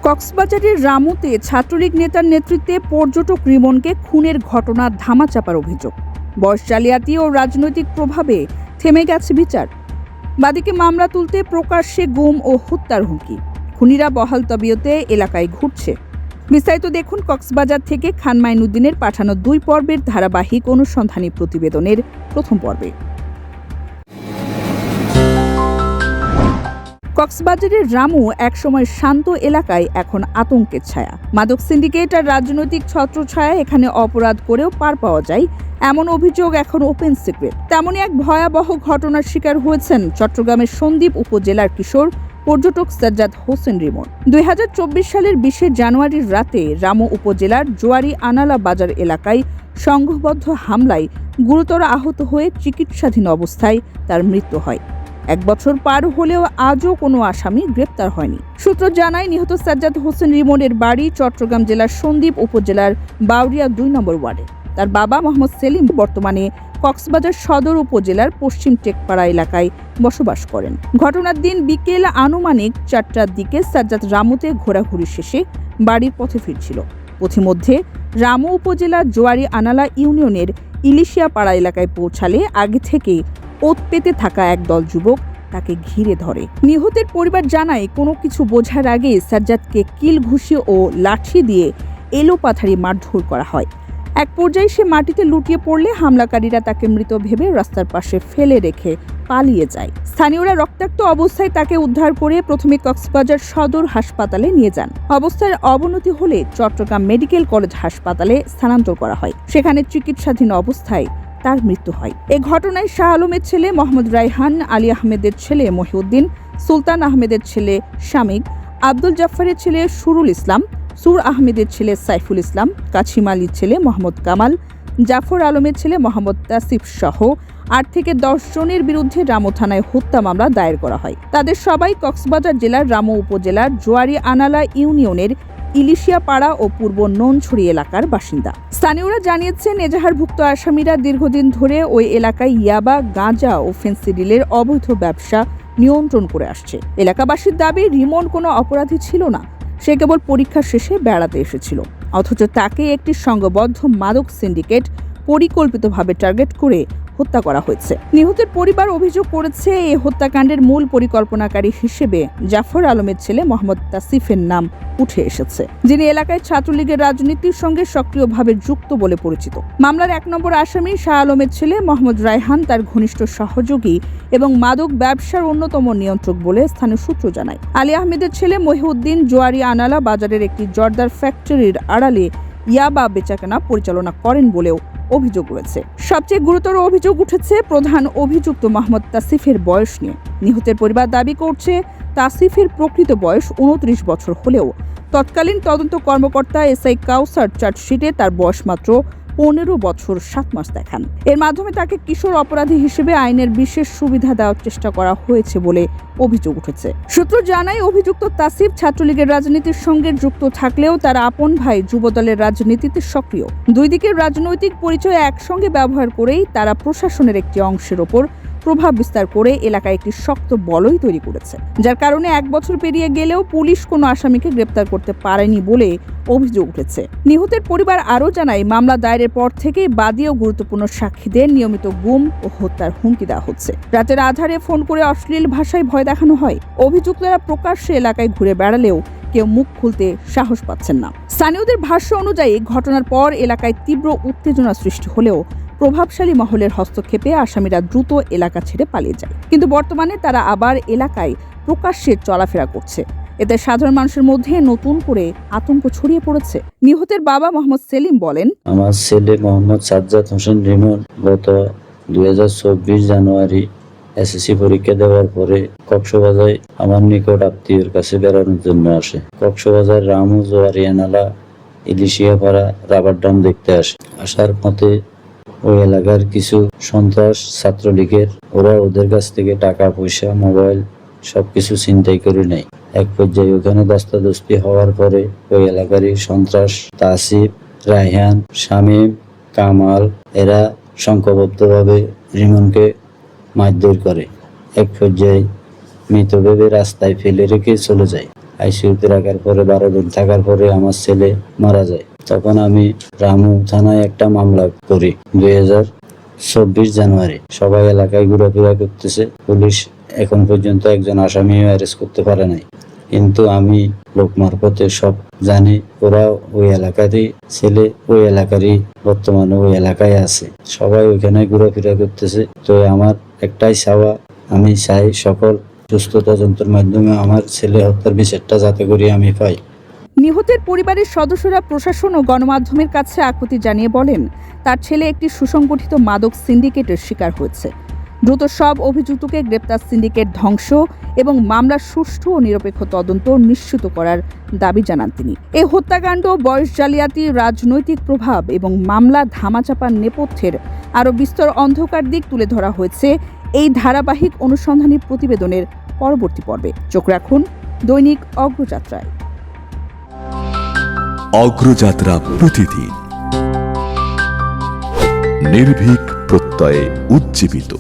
কক্সবাজারের রামুতে ছাত্রলীগ নেতার নেতৃত্বে পর্যটক রিমনকে খুনের ঘটনার ধামাচাপার অভিযোগ। বয়স জালিয়াতি ও রাজনৈতিক প্রভাবে থেমে গেছে বিচার। বাদীকে মামলা তুলতে প্রকাশ্যে গুম ও হত্যার হুমকি। খুনিরা বহাল তবিয়তে এলাকায় ঘুরছে। বিস্তারিত দেখুন কক্সবাজার থেকে খান মাইনুদ্দিনের পাঠানো 2 পর্বের ধারাবাহিক অনুসন্ধানী প্রতিবেদনের প্রথম পর্বে। কক্সবাজারের রামু একসময় শান্ত এলাকায় এখন আতঙ্কের ছায়া। মাদক সিন্ডিকেট আর রাজনৈতিক ছত্রছায়া এখানে অপরাধ করেও পার পাওয়া যায়, এমন অভিযোগ এখন ওপেন সিক্রেট। তেমনই এক ভয়াবহ ঘটনার শিকার হয়েছেন চট্টগ্রামের সন্দ্বীপ উপজেলার কিশোর পর্যটক সাজ্জাদ হোসেন রিমন। 2024 সালের 20 জানুয়ারির রাতে রামু উপজেলার জোয়ারি আনালা বাজার এলাকায় সংঘবদ্ধ হামলায় গুরুতর আহত হয়ে চিকিৎসাধীন অবস্থায় তার মৃত্যু হয়। 1 বছর পার হলেও আজও কোনো আসামি গ্রেপ্তার হয়নি। সূত্র জানায়, নিহত সাজ্জাদ হোসেন রিমনের বাড়ি চট্টগ্রাম জেলার সন্দ্বীপ উপজেলার বাউরিয়া 2 নম্বর ওয়ার্ডে। তার বাবা মোহাম্মদ সেলিম বর্তমানে কক্সবাজার সদর উপজেলার পশ্চিম টেকপাড়া এলাকায় বসবাস করেন। ঘটনার দিন বিকেল আনুমানিক 4টার দিকে সাজ্জাদ রামুতে ঘোরাঘুরি শেষে বাড়ির পথে ফিরছিল। পথিমধ্যে রামু উপজেলার জোয়ারি আনালা ইউনিয়নের ইলিশিয়া পাড়া এলাকায় পৌঁছালে আগে থেকে ওত পেতে থাকা একদল যুবক তাকে ঘিরে ধরে। নিহতের পরিবার জানায়, কোনো কিছু বোঝার আগে সাজ্জাদকে কিল ঘুষি ও লাঠি দিয়ে এলোপাথারি মারধর করা হয়। এক পর্যায়ে সে মাটিতে লুটিয়ে পড়লে হামলাকারীরা তাকে মৃত ভেবে রাস্তার পাশে ফেলে রেখে পালিয়ে যায়। স্থানীয়রা রক্তাক্ত অবস্থায় তাকে উদ্ধার করে প্রথমে কক্সবাজার সদর হাসপাতালে নিয়ে যান। অবস্থার অবনতি হলে চট্টগ্রাম মেডিকেল কলেজ হাসপাতালে স্থানান্তর করা হয়। সেখানে চিকিৎসাধীন অবস্থায় তার মৃত্যু হয়। এ ঘটনায় শাহ আলমের ছেলে মোহাম্মদ রায়হান, আলী আহমেদের ছেলে মহিউদ্দিন, সুলতান আহমেদের ছেলে শামিক, আব্দুল জাফরের ছেলে সুরুল ইসলাম, সুর আহমেদের ছেলে সাইফুল ইসলাম, কাছিম আলীর ছেলে মোহাম্মদ কামাল, জাফর আলমের ছেলে মোহাম্মদ তাসিফ সহ 8 থেকে 10 জনের বিরুদ্ধে রামু থানায় হত্যা মামলা দায়ের করা হয়। তাদের সবাই কক্সবাজার জেলার রামু উপজেলার জোয়ারি আনালা ইউনিয়নের ইলিশিয়া পাড়া ও পূর্ব ননছড়ি এলাকার বাসিন্দা। স্থানীয়রা জানিয়েছেন, এজাহারভুক্ত আসামিরা দীর্ঘদিন ধরে ওই এলাকায় ইয়াবা, গাঁজা ও ফেন্সিডিলের অবৈধ ব্যবসা নিয়ন্ত্রণ করে আসছে। এলাকাবাসীর দাবি, রিমন কোনো অপরাধী ছিল না, সে কেবল পরীক্ষা শেষে বেড়াতে এসেছিল। অথচ তাকে একটি সংঘবদ্ধ মাদক সিন্ডিকেট পরিকল্পিতভাবে টার্গেট করে হত্যা করা হয়েছে। নিহতের পরিবার অভিযোগ করেছে, এই হত্যাকাণ্ডের মূল পরিকল্পনাকারী হিসেবে জাফর আলমের ছেলে মোহাম্মদ তাসিফের নাম উঠে এসেছে, যিনি এলাকায় ছাত্রলীগের রাজনীতির সঙ্গে সক্রিয়ভাবে যুক্ত বলে পরিচিত। মামলার 1 নম্বর আসামি শাহ আলমের ছেলে মোহাম্মদ রায়হান তার ঘনিষ্ঠ সহযোগী এবং মাদক ব্যবসার অন্যতম নিয়ন্ত্রক বলে স্থানীয় সূত্র জানায়। আলী আহমেদের ছেলে মহিউদ্দিন জোয়ারি আনালা বাজারের একটি জর্দার ফ্যাক্টরির আড়ালে ইয়াবা বেচাকেনা পরিচালনা করেন বলেও অভিযোগ রয়েছে। সবচেয়ে গুরুতর অভিযোগ উঠেছে প্রধান অভিযুক্ত মোহাম্মদ তাসিফের বয়স নিয়ে। নিহতের পরিবার দাবি করছে, তাসিফের প্রকৃত বয়স 29 বছর হলেও তৎকালীন তদন্ত কর্মকর্তা এসআই কাউসার চার্জশিটে তার বয়স মাত্র 15 বছর 7 মাস দেখান। এর মাধ্যমে তাকে কিশোর অপরাধী হিসেবে আইনের বিশেষ সুবিধা দেওয়ার চেষ্টা করা হয়েছে বলে অভিযোগ উঠেছে। সূত্র জানায়, অভিযুক্ত তাসিফ ছাত্রলীগের রাজনীতির সঙ্গে যুক্ত থাকলেও তার আপন ভাই যুবদলের রাজনীতিতে সক্রিয়। দুই দিকের রাজনৈতিক পরিচয় একসঙ্গে ব্যবহার করেই তারা প্রশাসনের একটি অংশের ওপর প্রভাব বিস্তার করে এলাকায় একটি শক্ত বলয় তৈরি করেছে, যার কারণে 1 বছর পেরিয়ে গেলেও পুলিশ কোনো আসামিকে গ্রেপ্তার করতে পারেনি বলে অভিযোগ উঠেছে। নিহতের পরিবার আরও জানায়, মামলা দায়েরের পর থেকেই বাদী ও গুরুত্বপূর্ণ সাক্ষীদের নিয়মিত গুম ও হত্যার হুমকি দেওয়া হচ্ছে। রাতের আধারে ফোন করে অশ্লীল ভাষায় ভয় দেখানো হয়। অভিযুক্তরা প্রকাশ্যে এলাকায় ঘুরে বেড়ালেও কেউ মুখ খুলতে সাহস পাচ্ছেন না। স্থানীয়দের ভাষ্য অনুযায়ী ঘটনার পর এলাকায় তীব্র উত্তেজনা সৃষ্টি হলেও প্রভাবশালী মহলের হস্তক্ষেপে আসামিরা দ্রুত এলাকা ছেড়ে পালিয়ে যায়। কিন্তু বর্তমানে তারা আবার এলাকায় প্রকাশ্যে চলাফেরা করছে। এতে সাধারণ মানুষের মধ্যে নতুন করে আতঙ্ক ছড়িয়ে পড়েছে। নিহতের বাবা মোহাম্মদ সেলিম বলেন, আমার ছেলে মোহাম্মদ সাজ্জাদ হোসেন রিমন গত 2024 জানুয়ারি এসএসসি পরীক্ষা দেওয়ার পরে কক্সবাজারে আমার নিকট আত্মীয়ের কাছে বেড়ানোর জন্য আসে। কক্সবাজার রামু জোয়ারি আনালা ইলিশিয়া পাড়া রাবার ড্যাম দেখতে আসে। আসার পথে ওই এলাকার কিছু সন্ত্রাস ছাত্রলীগের, ওরা ওদের কাছ থেকে টাকা পয়সা, মোবাইল সবকিছু ছিনতাই করে নেয়। এক পর্যায়ে ওখানে দস্তাদস্তি হওয়ার পরে ওই এলাকারই সন্ত্রাস তাসিফ, রায়হান, শামীম, কামাল এরা সংঘবদ্ধভাবে রিমনকে মারধর করে। এক পর্যায়ে মৃত ভেবে রাস্তায় ফেলে রেখে চলে যায়। আইসিইউতে রাখার পরে 12 দিন থাকার পরে আমার ছেলে মারা যায়। তখন আমি রামু থানায় একটা মামলা করি 2024 জানুয়ারি। সবাই এলাকায় ঘোরাফেরা করতেছে, পুলিশ এখন পর্যন্ত একজন আসামিও অ্যারেস্ট করতে পারে নাই। কিন্তু আমি লোক মারফতে সব জানি, ওরা ওই এলাকারই ছেলে, ওই এলাকারই বর্তমানে ওই এলাকায় আছে, সবাই ওইখানে ঘোরাফেরা করতেছে। তো আমার একটাই চাওয়া, আমি চাই সকল সুস্থ তদন্তের মাধ্যমে আমার ছেলে হত্যার বিচারটা যাতে করে আমি পাই। নিহতের পরিবারের সদস্যরা প্রশাসন ও গণমাধ্যমের কাছে আকুতি জানিয়ে বলেন, তার ছেলে একটি সুসংগঠিত মাদক সিন্ডিকেটের শিকার হয়েছে। দ্রুত সব অভিযুক্তকে গ্রেপ্তার, সিন্ডিকেট ধ্বংস এবং মামলার সুষ্ঠু ও নিরপেক্ষ তদন্ত নিশ্চিত করার দাবি জানান তিনি। এই হত্যাকাণ্ড, বয়স জালিয়াতি, রাজনৈতিক প্রভাব এবং মামলা ধামাচাপার নেপথ্যের আরও বিস্তর অন্ধকার দিক তুলে ধরা হয়েছে এই ধারাবাহিক অনুসন্ধানী প্রতিবেদনের পরবর্তী পর্বে। চোখ রাখুন দৈনিক অগ্রযাত্রায়। অগ্রযাত্রা প্রতিদিন নির্ভীক প্রত্যয়ে উজ্জীবিত।